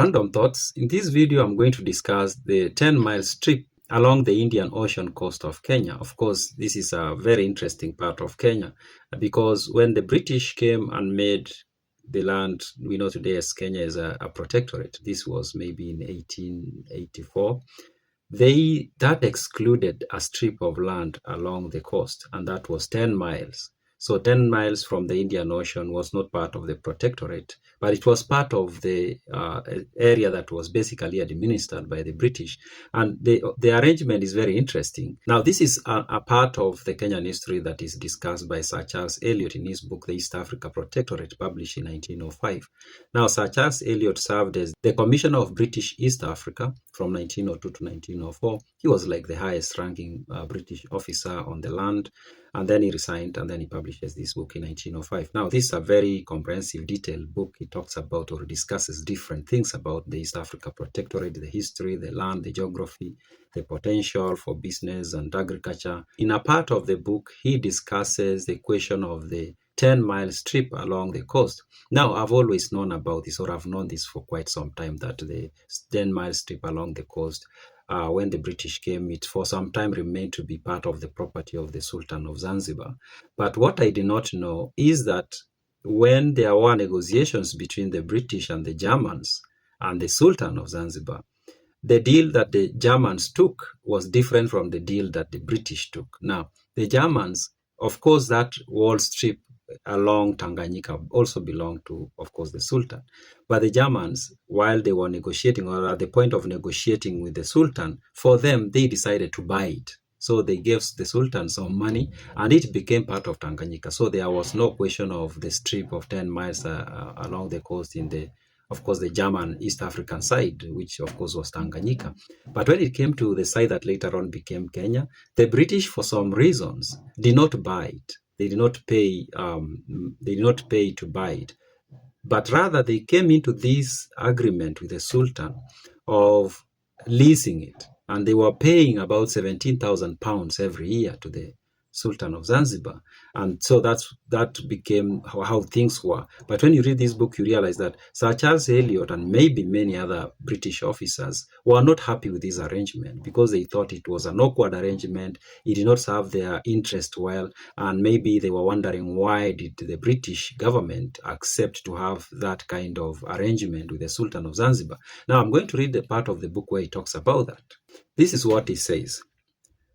Random thoughts. In this video, I'm going to discuss the 10-mile strip along the Indian Ocean coast of Kenya. Of course, this is a very interesting part of Kenya because when the British came and made the land we know today as Kenya as a protectorate, this was maybe in 1884, that excluded a strip of land along the coast, and that was 10 miles. So 10 miles from the Indian Ocean was not part of the protectorate, but it was part of the area that was basically administered by the British. And the arrangement is very interesting. Now, this is a part of the Kenyan history that is discussed by Sir Charles Elliot in his book, The East Africa Protectorate, published in 1905. Now, Sir Charles Elliot served as the Commissioner of British East Africa from 1902 to 1904. He was like the highest ranking British officer on the land. And then he resigned, and then he publishes this book in 1905. Now, this is a very comprehensive, detailed book. It talks about or discusses different things about the East Africa Protectorate, the history, the land, the geography, the potential for business and agriculture. In a part of the book, he discusses the question of the 10-mile strip along the coast. Now, I've always known about this, or I've known this for quite some time, that the 10-mile strip along the coast, when the British came, it for some time remained to be part of the property of the Sultan of Zanzibar. But what I did not know is that when there were negotiations between the British and the Germans and the Sultan of Zanzibar, the deal that the Germans took was different from the deal that the British took. Now, the Germans, of course, that wall strip along Tanganyika also belonged to, of course, the Sultan. But the Germans, while they were negotiating, or at the point of negotiating with the Sultan, for them, they decided to buy it. So they gave the Sultan some money, and it became part of Tanganyika. So there was no question of the strip of 10 miles along the coast in the, of course, the German East African side, which of course was Tanganyika. But when it came to the side that later on became Kenya, the British, for some reasons, did not buy it. They did not pay. They did not pay to buy it, but rather they came into this agreement with the Sultan of leasing it, and they were paying about £17,000 every year to the Sultan of Zanzibar. And so that became how things were. But when you read this book, you realize that Sir Charles Elliot and maybe many other British officers were not happy with this arrangement because they thought it was an awkward arrangement. It did not serve their interest well. And maybe they were wondering, why did the British government accept to have that kind of arrangement with the Sultan of Zanzibar? Now, I'm going to read the part of the book where he talks about that. This is what he says.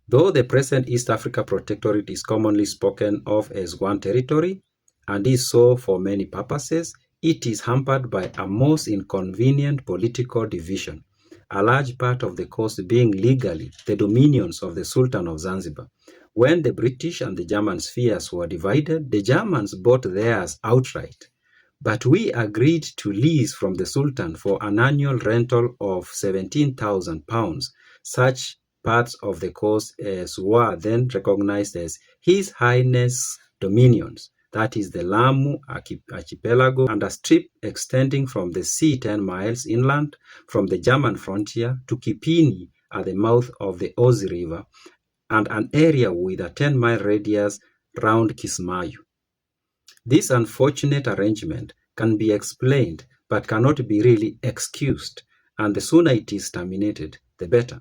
Though the present East Africa Protectorate is commonly spoken of as one territory, and is so for many purposes, it is hampered by a most inconvenient political division, a large part of the coast being legally the dominions of the Sultan of Zanzibar. When the British and the German spheres were divided, the Germans bought theirs outright. But we agreed to lease from the Sultan for an annual rental of £17,000 such parts of the coast as were then recognized as His Highness dominions, that is the Lamu archipelago, and a strip extending from the sea 10 miles inland from the German frontier to Kipini at the mouth of the Ozi River, and an area with a 10-mile radius round Kismayu. This unfortunate arrangement can be explained but cannot be really excused, and the sooner it is terminated, the better.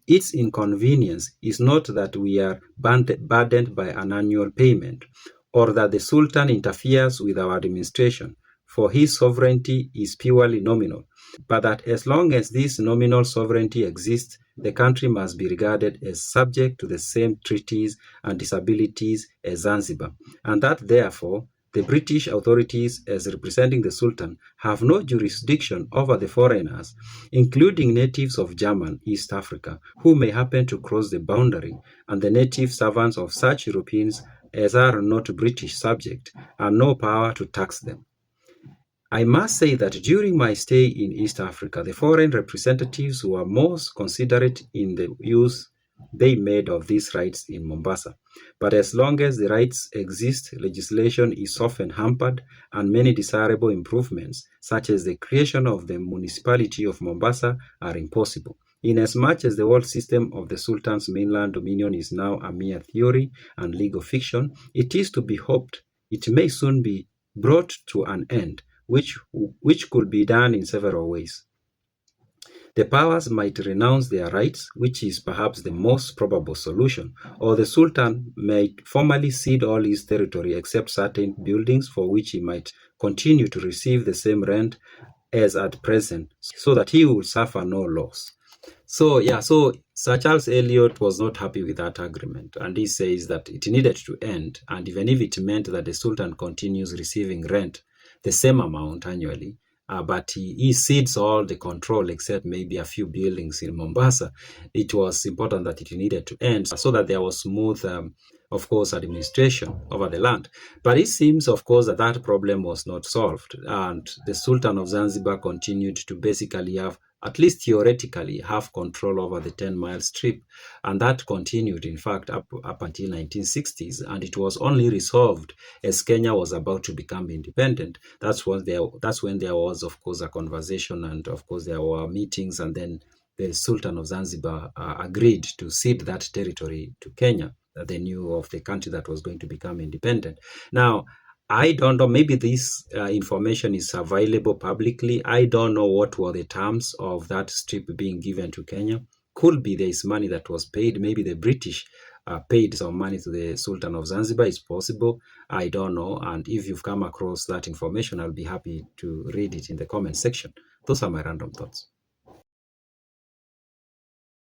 Its inconvenience is not that we are burdened by an annual payment, or that the Sultan interferes with our administration, for his sovereignty is purely nominal, but that as long as this nominal sovereignty exists, the country must be regarded as subject to the same treaties and disabilities as Zanzibar, and that therefore the British authorities, as representing the Sultan, have no jurisdiction over the foreigners, including natives of German East Africa, who may happen to cross the boundary, and the native servants of such Europeans as are not British subject, and no power to tax them. I must say that during my stay in East Africa, the foreign representatives were most considerate in the use they made of these rights in Mombasa. But as long as the rights exist, legislation is often hampered, and many desirable improvements, such as the creation of the municipality of Mombasa, are impossible. Inasmuch as the whole system of the Sultan's mainland dominion is now a mere theory and legal fiction, it is to be hoped it may soon be brought to an end, which could be done in several ways. The powers might renounce their rights, which is perhaps the most probable solution, or the Sultan might formally cede all his territory except certain buildings for which he might continue to receive the same rent as at present, so that he will suffer no loss. So Sir Charles Elliot was not happy with that agreement, and he says that it needed to end, and even if it meant that the Sultan continues receiving rent, the same amount annually, but he cedes all the control except maybe a few buildings in Mombasa. It was important that it needed to end so that there was smooth, of course, administration over the land. But it seems, of course, that that problem was not solved, and the Sultan of Zanzibar continued to basically have, at least theoretically, have control over the 10-mile strip. And that continued, in fact, up until 1960s. And it was only resolved as Kenya was about to become independent. That's when there was, of course, a conversation, and of course there were meetings, and then the Sultan of Zanzibar agreed to cede that territory to Kenya. They knew of the country that was going to become independent. Now, I don't know, maybe this information is available publicly. I don't know what were the terms of that strip being given to Kenya. Could be there is money that was paid. Maybe the British paid some money to the Sultan of Zanzibar. It's possible. I don't know. And if you've come across that information, I'll be happy to read it in the comment section. Those are my random thoughts.